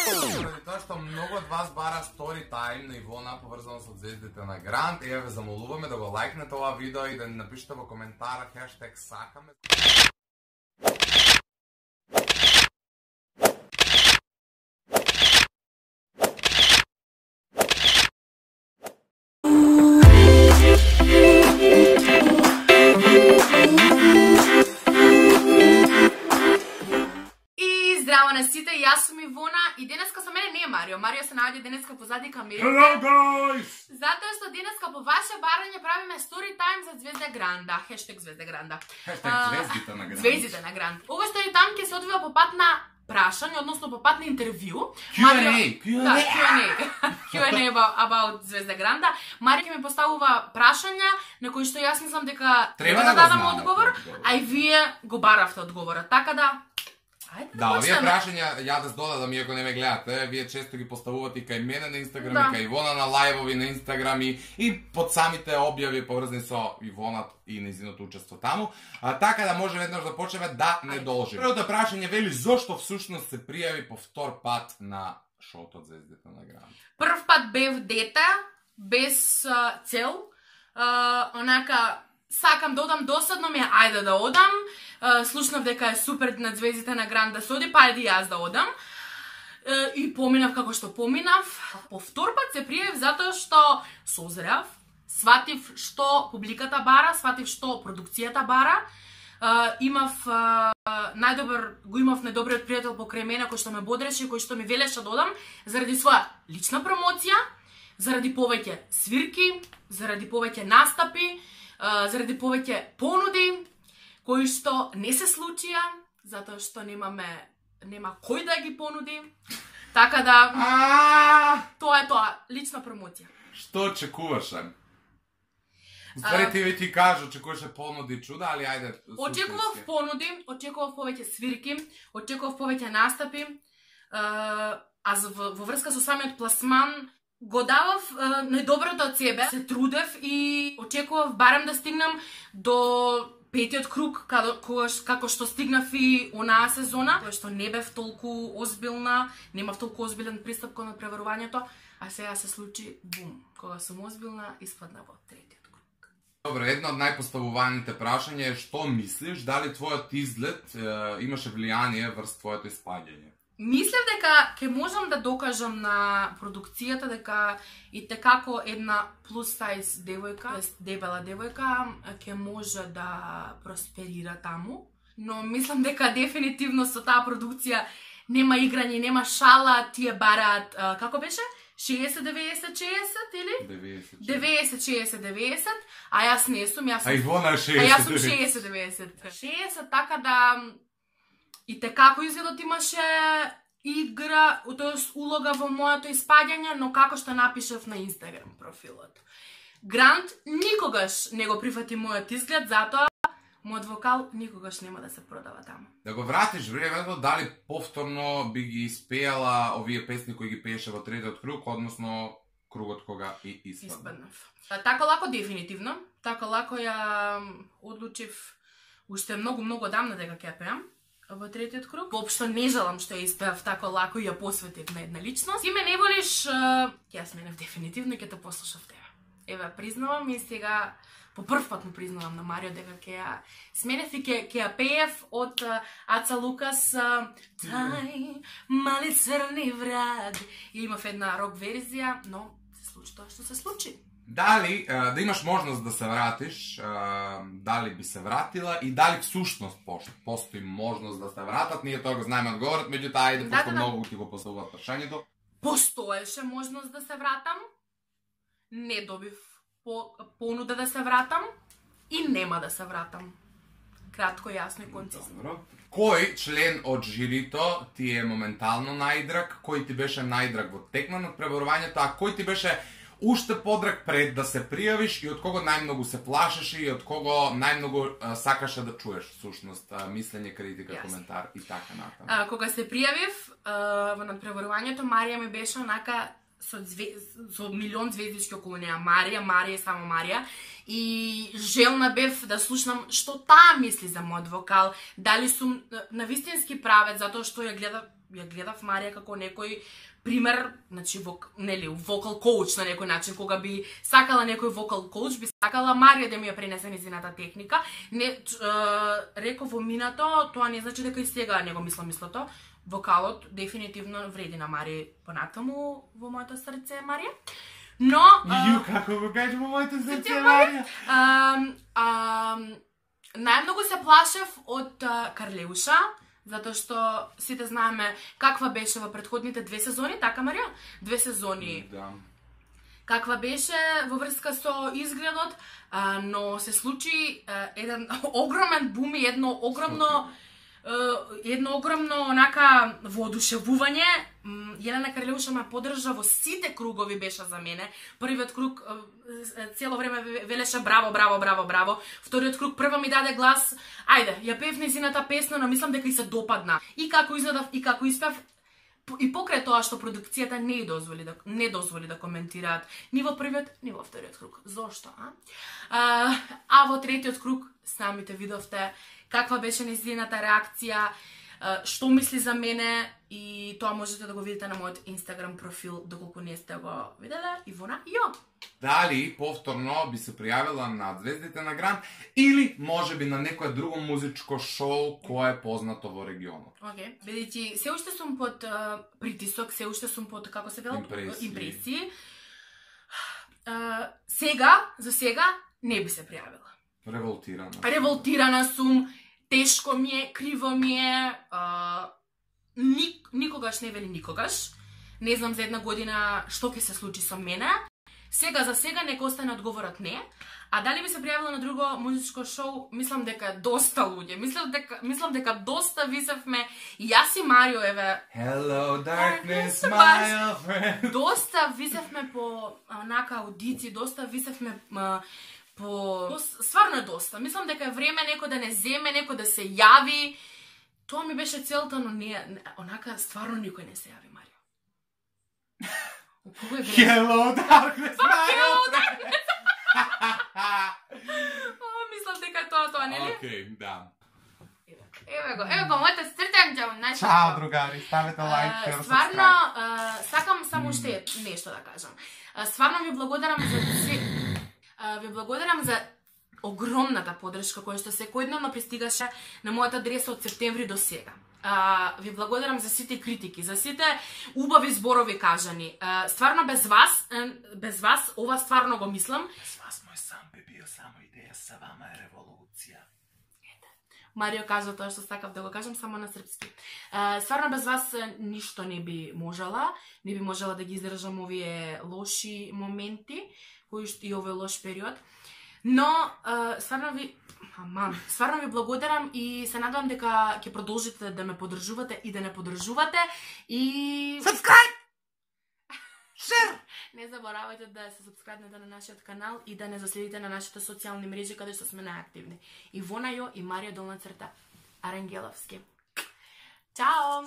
Заради тоа што многу од вас бара story time на Ивона поврзано со звездите на Грант, и ве замолуваме да го лајкнете ова видео и да ни напишете во коментара #сакаме. Здраво на сите, јас сум Ивона и денеска со мене не е Марио. Марио се наоѓа денеска позади камерите. Hello guys! Затоа што денеска по ваше барање правиме story time за Звезда Гранда. #Звезда Гранда. #звездите на Грант. Звездите на Грант. Ова story time ќе се одвива по пат на прашање, односно по пат на интервју. Q&A about Звезда Гранда. Марио ќе ми поставува прашања на кои што јас мислам дека треба да дадам одговор, а и вие го баравте одговорот. Така да да, овие прашања ја да додадам, иако не ме гледате, вие често ги поставувате и кај мене на Инстаграм, и кај Ивона на лајвови на Инстаграм и под самите објави поврзани со Ивона и нејзиното учество таму. Така да може веднаш да почнеме да не должиме. Првото прашање вели зошто всушност се пријави по втор пат на шоуто од Звездите на Грант. Прв пат бев дете, без цел, онака сакам да одам, досадно ми е, ајде да одам. Слушнав дека е супер на Звездите на Грант да се оди, па ајде јас да одам. И поминав како што поминав. По втор пат се пријавив затоа што созрев, сватив што публиката бара, сватив што продукцијата бара. Имав најдобриот пријател покрај мене кој што ме бодреше, кој што ми велеше да одам заради своја лична промоција, заради повеќе свирки, заради повеќе настапи, заради повеќе понуди кои што не се случија, затоа што нема кој да ги понуди. Така да тоа е тоа, лична промоција. Што очекуваше? Ствари ти кажа, очекуваше понуди чуда, али ајде. Очекував понуди, очекував повеќе свирки, очекував повеќе настапи, а во врска со самиот пласман го давав најдоброто од себе, се трудев и очекував барем да стигнам до петиот круг, како што стигнав и онаа сезона, која што не бев толку озбилна, немав толку озбилен пристап кон преварувањето, а сега се случи бум. Кога сум озбилна, испадна во третиот круг. Добро, едно од најпоставуваните прашања е што мислиш, дали твојот изглед имаше влијание врз твоето испаѓање? Мислев дека ќе можам да докажам на продукцијата дека и текако една плюс сайз девојка, дебела девојка, ќе може да просперира таму. Но мислам дека дефинитивно со таа продукција нема играње, нема шала, тие бараат, како беше? 60-90-60 или? 90-60-90, а јас не сум, јас сум 60-90. 60, така да и текако изгледот имаше игра, тоест улога во моето испаѓање, но како што напишав на Инстаграм профилот. Грант никогаш не го прифати мојот изглед, затоа мојот вокал никогаш нема да се продава таму. Да го вратиш времето, дали повторно би ги испејала овие песни кои ги пееше во третиот круг, односно кругот кога и испаднав? Така лако дефинитивно, така лако ја одлучив уште многу одамна дека ќе пеам во третиот круг. Воопшто не жалам што ја испеав тако лако и ја посветив на една личност. Ти ме не волиш, ќе ја сменев дефинитивно и ќе те послушав тебе. Еве, признавам и сега по прв пат му признавам на Марио дека ќе ја сменев и ќе ја пеев од Аца Лукас Тај мали црни враг. И имав една рок верзија, но се случи тоа што се случи. Дали, да имаш можност да се вратиш, дали би се вратила и дали всушност постои можност да се вратат, ние тоа го знаеме одговорот, меѓутоа ајде, пошто многу ти го поставуваат прашањето. Постоеше можност да се вратам, не добив понуда да се вратам и нема да се вратам. Кратко, јасно и концизно. Кој член од жирито ти е моментално најдраг, кој ти беше најдраг во текма на преборувањето, а кој ти беше уште подраг пред да се пријавиш и од кого најмногу се плашеше и од кого најмногу сакаше да чуеш всушност мислење, критика, коментар и така натаму. Кога се пријавив во надпреборувањето, Марија ми беше онака со милион звездички околу неа. Марија, само Марија. И желна бев да слушнам што таа мисли за мојот вокал, дали сум на вистински правец, затоа што ја ја гледав Марија како некој пример, значи вокал коуч на некој начин, кога би сакала некој вокал коуч, би сакала Марија да ми ја пренесе нејзината техника. Не реков во минато, тоа не значи дека и сега не го мислам истото. Вокалот дефинитивно вреди на Марија понатаму во моето срце, Марија. Но како го кажеш во моето срце, Марија? Најмногу се плашев од Карлеуша, затоа што сите знаеме каква беше во претходните 2 сезони, така Марија? 2 сезони. Да. Каква беше во врска со изгледот, но се случи еден огромен бум и едно огромно онака воодушевување. Јелена Карлеуша ме поддржа во сите кругови, беше за мене. Првиот круг цело време велеше браво, браво, браво, браво. Вториот круг прва ми даде глас. Ајде, ја пеев нејзината песна, но мислам дека и се допадна. И како изгледав, и како испев, и покрај тоа што продукцијата не дозволи да коментираат ни во првиот, ни во вториот круг. Зошто, а во третиот круг самите видовте каква беше нејзината реакција, што мисли за мене, и тоа можете да го видите на мојот Инстаграм профил, доколку не сте го виделе, Ивона и ја. Дали повторно би се пријавила на Звездите на Гранд или можеби на некое друго музичко шоу кое е познато во регионот? Океј, бидејќи се уште сум под притисок, се уште сум под, како се вела, импресии. За сега не би се пријавила. Револтирана сум, тешко ми е, криво ми е, никогаш не вели никогаш. Не знам за една година што ќе се случи со мене. За сега нека остане одговорот не. А дали би се пријавила на друго музичко шоу, мислам дека доста луѓе. Мислам дека доста висевме, и јас и Марио, еве. Hello darkness, my old friend. Доста висевме по онака аудици, доста висевме стварно е доста. Мислам дека е време некој да не земе, некој да се јави. Тоа ми беше целта, но не, онака стварно никој не се јави, Марио. Hello darkness, my old friend. Мислам дека е тоа, нели? Океј, да. Еве го, моето срценче, знаеш. Чао, другари, ставете лайк, share, стварно, сакам само уште нешто да кажам. Стварно ви благодарам за огромната поддршка која што секојдневно пристигаше на мојата адреса од септември до сега. Ви благодарам за сите критики, за сите убави зборови кажани. Стварно без вас, ова стварно го мислам. Без вас мој сан би бил само идеја, са вама е револуција. Марио кажа тоа што сакав да го кажам само на српски. Стварно без вас ништо не би можела да ги издржам овие лоши моменти, и овој лош период. Но стварно ви благодарам и се надевам дека ќе продолжите да ме поддржувате и да не поддржувате и Subscribe! Share! Не заборавајте да се субскрайбнете на нашиот канал и да не заследите на нашите социјални мрежи каде што сме најактивни. Ивона Јо и Марија _Арангеловски. Чао!